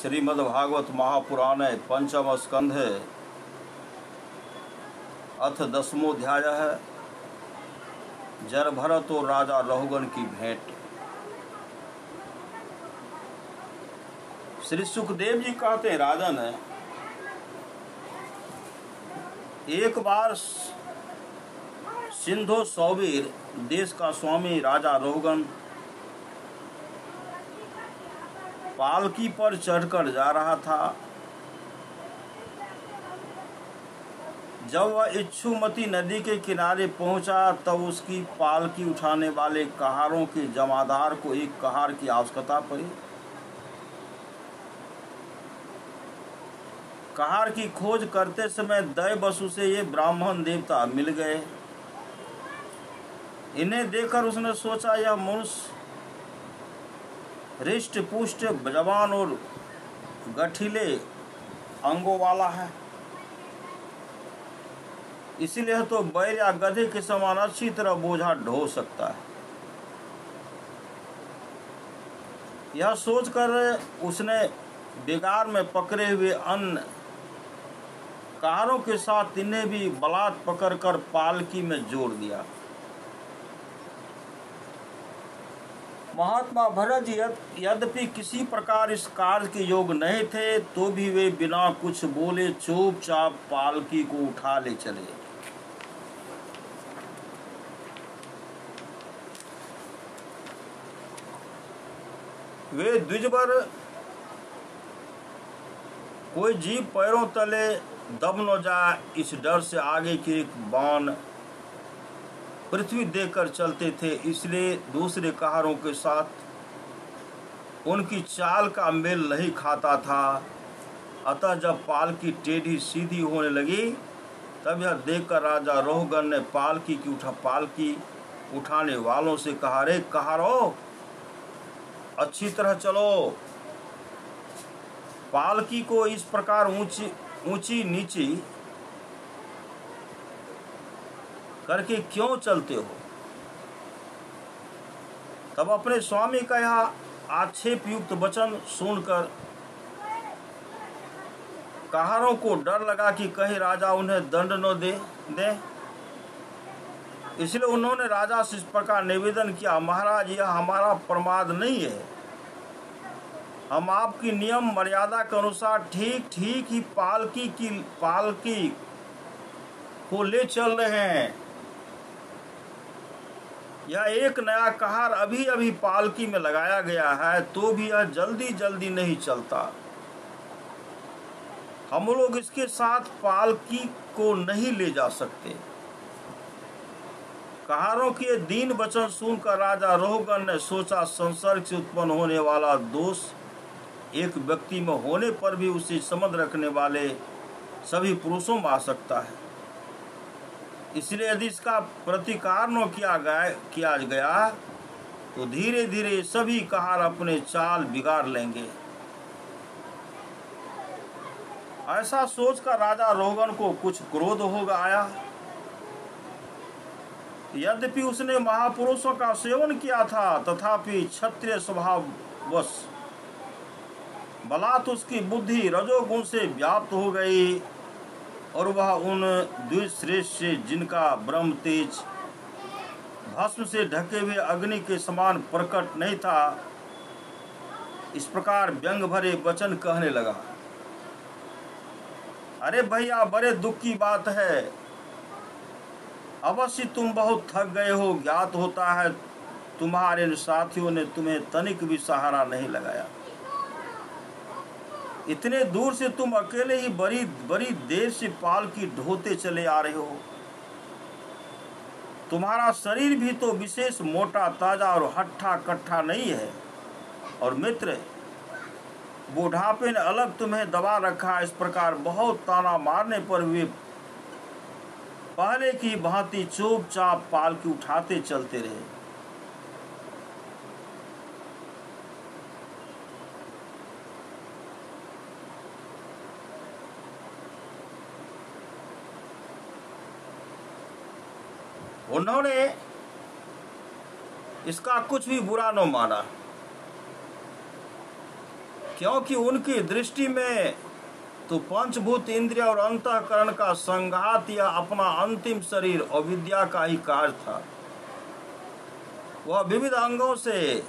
श्रीमद्भागवत महापुराण पंचम स्कंध अथ 10वां है। जरभरत और राजा रहुगण की भेंट। श्री सुखदेव जी कहते हैं, राजन एक बार सिंधु सौवीर देश का स्वामी राजा रहुगण पालकी पर चढ़कर जा रहा था। जब वह इच्छुमती नदी के किनारे पहुंचा तब उसकी पालकी उठाने वाले कहारों के जमादार को एक कहार की आवश्यकता पड़ी। कहार की खोज करते समय दैववश उसे ये ब्राह्मण देवता मिल गए। इन्हें देखकर उसने सोचा, यह मनुष्य हृष्ट पुष्ट जवान और गठीले अंगों वाला है, इसलिए तो बैल या गधे के समान अच्छी तरह बोझा ढो सकता है। यह सोचकर उसने बिगार में पकड़े हुए अन्य कहारों के साथ इन्हें भी बलात् पकड़कर पालकी में जोड़ दिया। महात्मा भरत यद्यपि किसी प्रकार इस कार्य के योग नहीं थे, तो भी वे बिना कुछ बोले चुपचाप पालकी को उठा ले चले। वे द्विजवर कोई जीव पैरों तले दब न जाए, इस डर से आगे के एक बाण पृथ्वी देखकर चलते थे, इसलिए दूसरे कहारों के साथ उनकी चाल का मेल नहीं खाता था। अतः जब पालकी टेढ़ी सीधी होने लगी तब यह देखकर राजा रहुगण ने पालकी उठाने वालों से कहा, रे कहारो, अच्छी तरह चलो। पालकी को इस प्रकार ऊंची नीची करके क्यों चलते हो? तब अपने स्वामी का यह आक्षेप युक्त वचन सुनकर कहारों को डर लगा कि कहीं राजा उन्हें दंड न दे। इसलिए उन्होंने राजा से इस प्रकार निवेदन किया, महाराज, यह हमारा प्रमाद नहीं है। हम आपकी नियम मर्यादा के अनुसार ठीक ही पालकी को ले चल रहे हैं। यह एक नया कहार अभी पालकी में लगाया गया है, तो भी यह जल्दी नहीं चलता। हम लोग इसके साथ पालकी को नहीं ले जा सकते। कहारों के दीन वचन सुनकर राजा रहुगण ने सोचा, संसर्ग से उत्पन्न होने वाला दोष एक व्यक्ति में होने पर भी उसे समझ रखने वाले सभी पुरुषों में आ सकता है। इसलिए यदि इसका प्रतिकार न किया गया तो धीरे धीरे सभी कहार अपने चाल बिगाड़ लेंगे। ऐसा सोचकर राजा रहुगण को कुछ क्रोध हो आया। यद्यपि उसने महापुरुषों का सेवन किया था, तथापि क्षत्रिय स्वभाववश बलात् उसकी बुद्धि रजोगुण से व्याप्त हो गई और वह उन द्विश्रेष्ठ से, जिनका ब्रह्म तेज भस्म से ढके हुए अग्नि के समान प्रकट नहीं था, इस प्रकार व्यंग भरे वचन कहने लगा। अरे भैया, बड़े दुख की बात है। अवश्य तुम बहुत थक गए हो। ज्ञात होता है तुम्हारे साथियों ने तुम्हें तनिक भी सहारा नहीं लगाया। इतने दूर से तुम अकेले ही बड़ी देर से पालकी ढोते चले आ रहे हो। तुम्हारा शरीर भी तो विशेष मोटा ताजा और हट्ठा कट्ठा नहीं है, और मित्र, बुढ़ापे ने अलग तुम्हें दबा रखा। इस प्रकार बहुत ताना मारने पर वे पहले की भांति चुपचाप पालकी उठाते चलते रहे। उन्होंने इसका कुछ भी बुरा न माना, क्योंकि उनकी दृष्टि में तो पंचभूत इंद्रिय और अंतःकरण का संघात या अपना अंतिम शरीर और विद्या का ही कार्य था। वह विविध अंगों से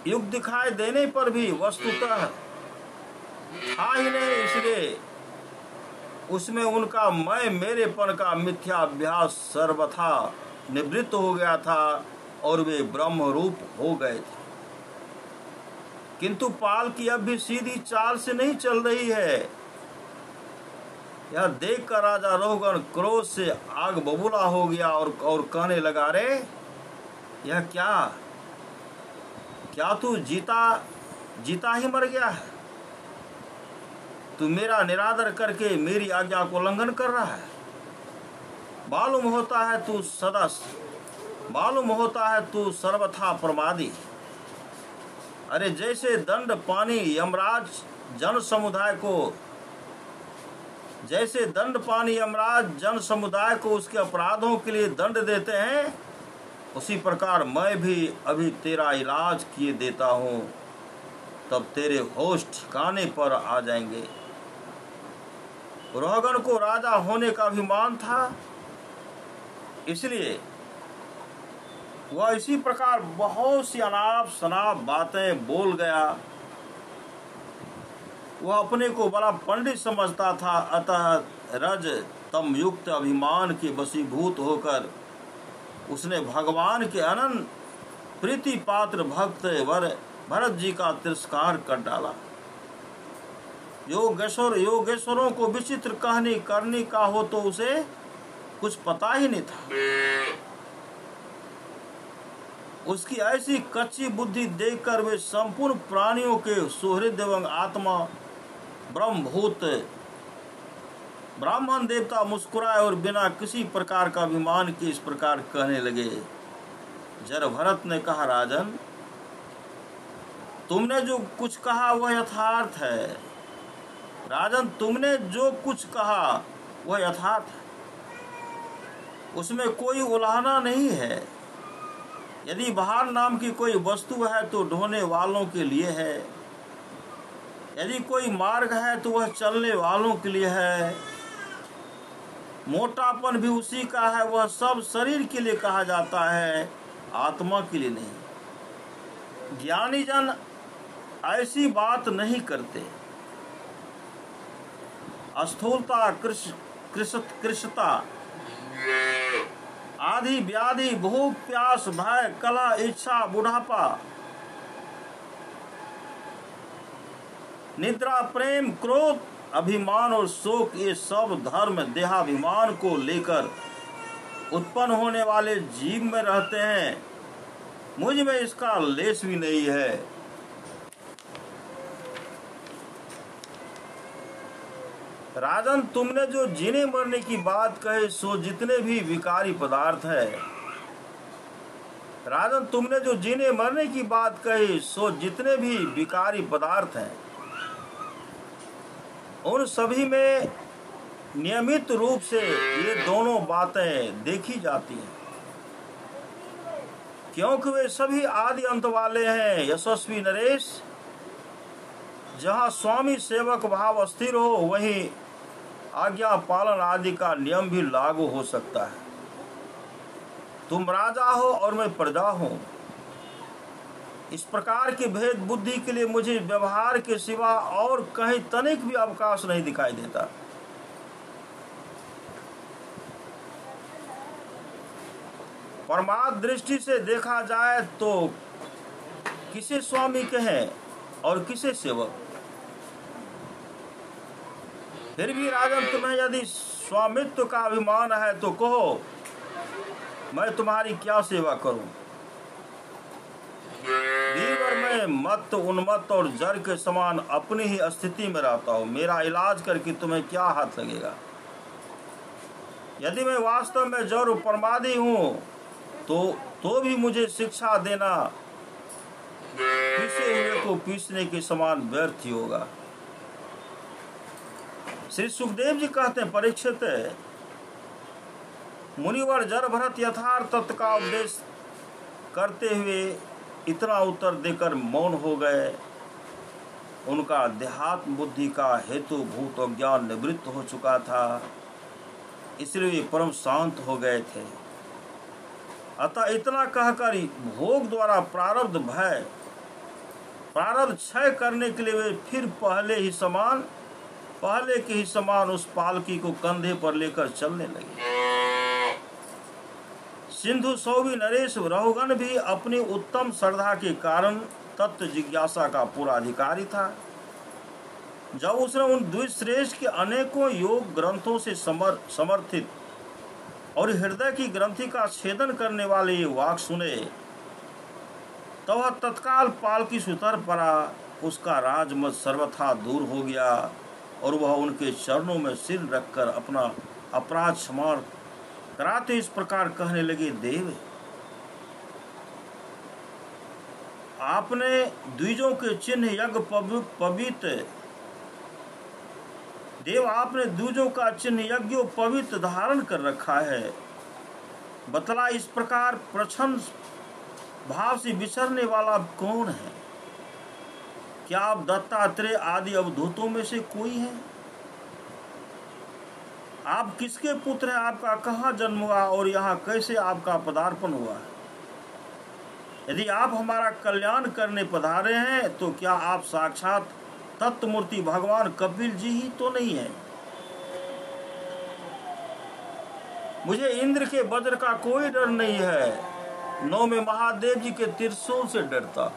युक्त दिखाई देने पर भी वस्तुतः था ही नहीं, इसलिए उसमें उनका मैं मेरेपन का मिथ्या अभ्यास सर्वथा निवृत्त हो गया था और वे ब्रह्म रूप हो गए थे। किंतु पाल की अब भी सीधी चाल से नहीं चल रही है। यह देखकर राजा रोहगण क्रोध से आग बबूला हो गया और कहने लगा, रे यह क्या तू जीता ही मर गया है? तू मेरा निरादर करके मेरी आज्ञा को उल्लंघन कर रहा है। मालूम होता है तू सर्वथा प्रमादी। अरे जैसे दंड पानी यमराज जन समुदाय को उसके अपराधों के लिए दंड देते हैं, उसी प्रकार मैं भी अभी तेरा इलाज किए देता हूँ, तब तेरे होश ठिकाने पर आ जाएंगे। रोहगण को राजा होने का अभिमान था, इसलिए वह इसी प्रकार बहुत सी अनाप शनाप बातें बोल गया। वह अपने को बड़ा पंडित समझता था, अतः रज तम युक्त अभिमान के वशीभूत होकर उसने भगवान के अनंत प्रीति पात्र भक्त भरत जी का तिरस्कार कर डाला। योगेश्वरों को विचित्र कहनी करने का हो तो उसे कुछ पता ही नहीं था। उसकी ऐसी कच्ची बुद्धि देखकर वे संपूर्ण प्राणियों के सुहृद एवं आत्मा ब्रह्मभूत ब्राह्मण देवता मुस्कुराए और बिना किसी प्रकार का अभिमान के इस प्रकार कहने लगे। जर भरत ने कहा, राजन तुमने जो कुछ कहा वह यथार्थ है। राजन तुमने जो कुछ कहा वह यथार्थ है, उसमें कोई उलाहना नहीं है। यदि बाहर नाम की कोई वस्तु है तो ढोने वालों के लिए है, यदि कोई मार्ग है तो वह चलने वालों के लिए है। मोटापन भी उसी का है, वह सब शरीर के लिए कहा जाता है, आत्मा के लिए नहीं। ज्ञानी जन ऐसी बात नहीं करते। स्थूलता, कृशता आदि व्याधि, भूख प्यास, भय, कला, इच्छा, बुढ़ापा, निद्रा, प्रेम, क्रोध, अभिमान और शोक, ये सब धर्म देहाभिमान को लेकर उत्पन्न होने वाले जीव में रहते हैं। मुझ में इसका लेश भी नहीं है। राजन तुमने जो जीने मरने की बात कहे सो जितने भी विकारी पदार्थ है, राजन तुमने जो जीने मरने की बात कही सो जितने भी विकारी पदार्थ हैं, उन सभी में नियमित रूप से ये दोनों बातें देखी जाती हैं, क्योंकि वे सभी आदि अंत वाले हैं। यशस्वी नरेश, जहाँ स्वामी सेवक भाव स्थिर हो वहीं आज्ञा पालन आदि का नियम भी लागू हो सकता है। तुम राजा हो और मैं प्रजा हूँ। इस प्रकार की भेद बुद्धि के लिए मुझे व्यवहार के सिवा और कहीं तनिक भी अवकाश नहीं दिखाई देता। परमार्थ दृष्टि से देखा जाए तो किसे स्वामी कहें और किसे सेवक। फिर भी राजन तुम्हें यदि स्वामित्व का अभिमान है तो कहो, मैं तुम्हारी क्या सेवा करूं। दीवर में मत उन्मत्त और जर के समान अपनी ही स्थिति में रहता हूं। मेरा इलाज करके तुम्हें क्या हाथ लगेगा। यदि मैं वास्तव में जर प्रमादी हूं तो भी मुझे शिक्षा देना पीसे हुए को पीसने के समान व्यर्थ ही होगा। श्री सुखदेव जी कहते हैं, परीक्षित मुनिवर जर भरत यथार्थ तत्व का उपदेश करते हुए इतना उत्तर देकर मौन हो गए। उनका देहात्म बुद्धि का हेतु भूत और ज्ञान निवृत्त हो चुका था, इसलिए वे परम शांत हो गए थे। अतः इतना कहकर भोग द्वारा प्रारब्ध क्षय करने के लिए वे फिर पहले के ही समान उस पालकी को कंधे पर लेकर चलने लगे। सिंधु सौवी नरेश रहुगण भी अपनी उत्तम श्रद्धा के कारण तत्व जिज्ञासा का पूरा अधिकारी था। जब उसने उन द्विश्रेष्ठ के अनेकों योग ग्रंथों से समर्थित और हृदय की ग्रंथि का छेदन करने वाले ये वाक्य सुने, तो वह तत्काल पालकी से उतर पड़ा। उसका राजमत सर्वथा दूर हो गया और वह उनके चरणों में सिर रखकर अपना अपराध क्षमा कराते इस प्रकार कहने लगे, देव आपने द्विजों के चिन्ह यज्ञ पवित्र धारण कर रखा है। बतला इस प्रकार प्रच्छन्न भाव से विचरने वाला कौन है? क्या आप दत्तात्रेय आदि अवधूतों में से कोई है? आप किसके पुत्र हैं? आपका कहाँ जन्म हुआ और यहाँ कैसे आपका पदार्पण हुआ? यदि आप हमारा कल्याण करने पधारे हैं तो क्या आप साक्षात तत्वमूर्ति भगवान कपिल जी ही तो नहीं है? मुझे इंद्र के वज्र का कोई डर नहीं है, न मैं महादेव जी के त्रिशूल से डरता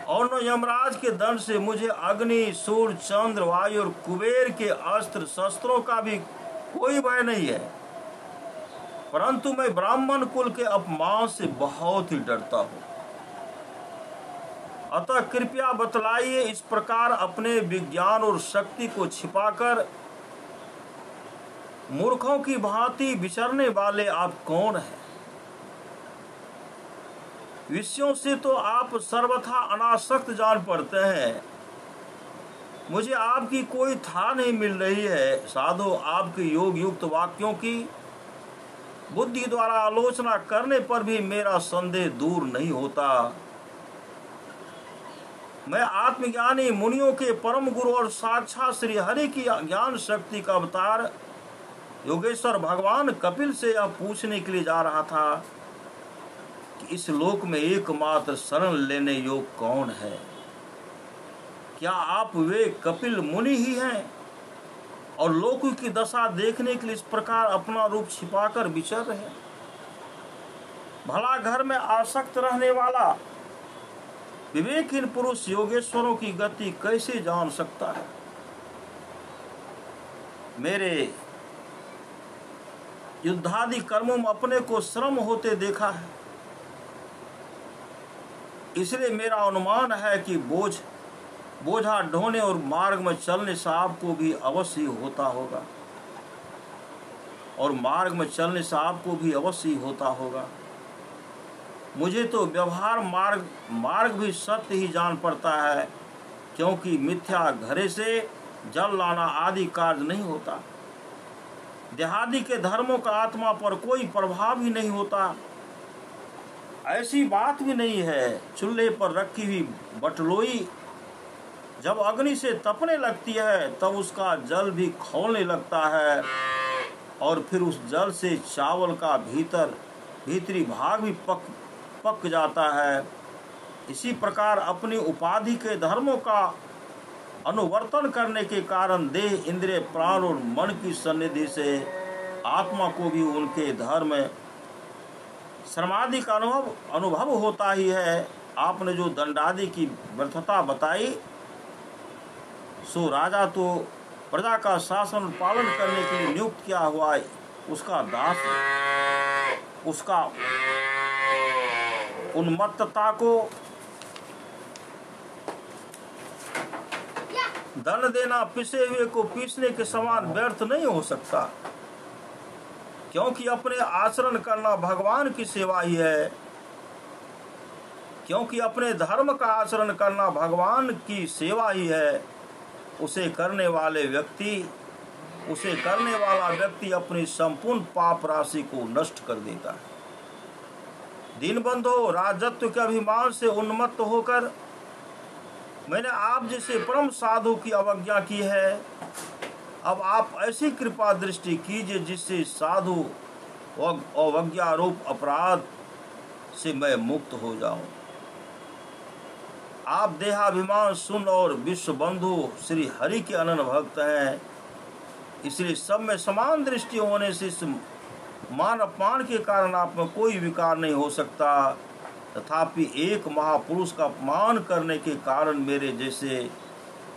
और न यमराज के दंड से। मुझे अग्नि, सूर्य, चंद्र, वायु और कुबेर के अस्त्र शस्त्रों का भी कोई भय नहीं है, परंतु मैं ब्राह्मण कुल के अपमान से बहुत ही डरता हूँ। अतः कृपया बतलाइए, इस प्रकार अपने विज्ञान और शक्ति को छिपाकर मूर्खों की भांति विचरने वाले आप कौन हैं? विषयों से तो आप सर्वथा अनासक्त जान पड़ते हैं। मुझे आपकी कोई था नहीं मिल रही है। साधु आपके योग युक्त वाक्यों की बुद्धि द्वारा आलोचना करने पर भी मेरा संदेह दूर नहीं होता। मैं आत्मज्ञानी मुनियों के परम गुरु और साक्षात श्री हरि की ज्ञान शक्ति का अवतार योगेश्वर भगवान कपिल से यह पूछने के लिए जा रहा था कि इस लोक में एकमात्र शरण लेने योग कौन है? क्या आप वे कपिल मुनि ही हैं और लोक की दशा देखने के लिए इस प्रकार अपना रूप छिपाकर विचर रहे हैं? भला घर में आसक्त रहने वाला विवेकहीन पुरुष योगेश्वरों की गति कैसे जान सकता है? मेरे युद्धादि कर्मों में अपने को श्रम होते देखा है, इसलिए मेरा अनुमान है कि बोझा ढोने और मार्ग में चलने से आपको भी अवश्य होता होगा मुझे तो व्यवहार मार्ग भी सत्य ही जान पड़ता है, क्योंकि मिथ्या घरे से जल लाना आदि कार्य नहीं होता। देहादि के धर्मों का आत्मा पर कोई प्रभाव ही नहीं होता। ऐसी बात भी नहीं है, चूल्हे पर रखी हुई बटलोई जब अग्नि से तपने लगती है तब उसका जल भी खौलने लगता है और फिर उस जल से चावल का भीतरी भाग भी पक जाता है। इसी प्रकार अपनी उपाधि के धर्मों का अनुवर्तन करने के कारण देह, इंद्रिय, प्राण और मन की सन्निधि से आत्मा को भी उनके धर्म श्रमादि का अनुभव होता ही है। आपने जो दंडादि की व्यर्थता बताई, सो राजा तो प्रजा का शासन पालन करने के लिए नियुक्त किया हुआ है, उसका दास है। उसका उन्मत्तता को दंड देना पिसे हुए को पीसने के समान व्यर्थ नहीं हो सकता, क्योंकि अपने आचरण करना भगवान की सेवा ही है। क्योंकि अपने धर्म का आचरण करना भगवान की सेवा ही है। उसे करने वाला व्यक्ति अपनी संपूर्ण पाप राशि को नष्ट कर देता है। दीनबंधो, राजत्व के अभिमान से उन्मत्त होकर मैंने आप जैसे परम साधु की अवज्ञा की है। अब आप ऐसी कृपा दृष्टि कीजिए जिससे साधु अवज्ञा रूप अपराध से मैं मुक्त हो जाऊं। आप देहाभिमान सुन और विश्व बंधु श्री हरि के अनन्य भक्त हैं, इसलिए सब में समान दृष्टि होने से इस मान अपमान के कारण आप में कोई विकार नहीं हो सकता। तथापि एक महापुरुष का अपमान करने के कारण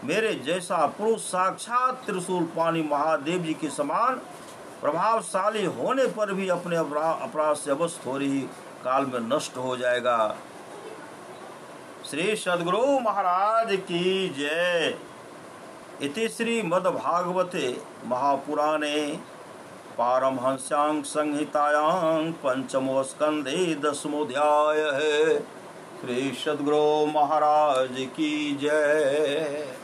मेरे जैसा पुरुष साक्षात त्रिशूल पानी महादेव जी के समान प्रभावशाली होने पर भी अपने अपराध से अवश्य थोड़ी ही काल में नष्ट हो जाएगा। श्री सद्गुरु महाराज की जय। इति श्री मद्भागवते महापुराणे पारमहंस्यां संहितायां पंचमो स्कंधे 10वाध्याय है। श्री सद्गुरु महाराज की जय।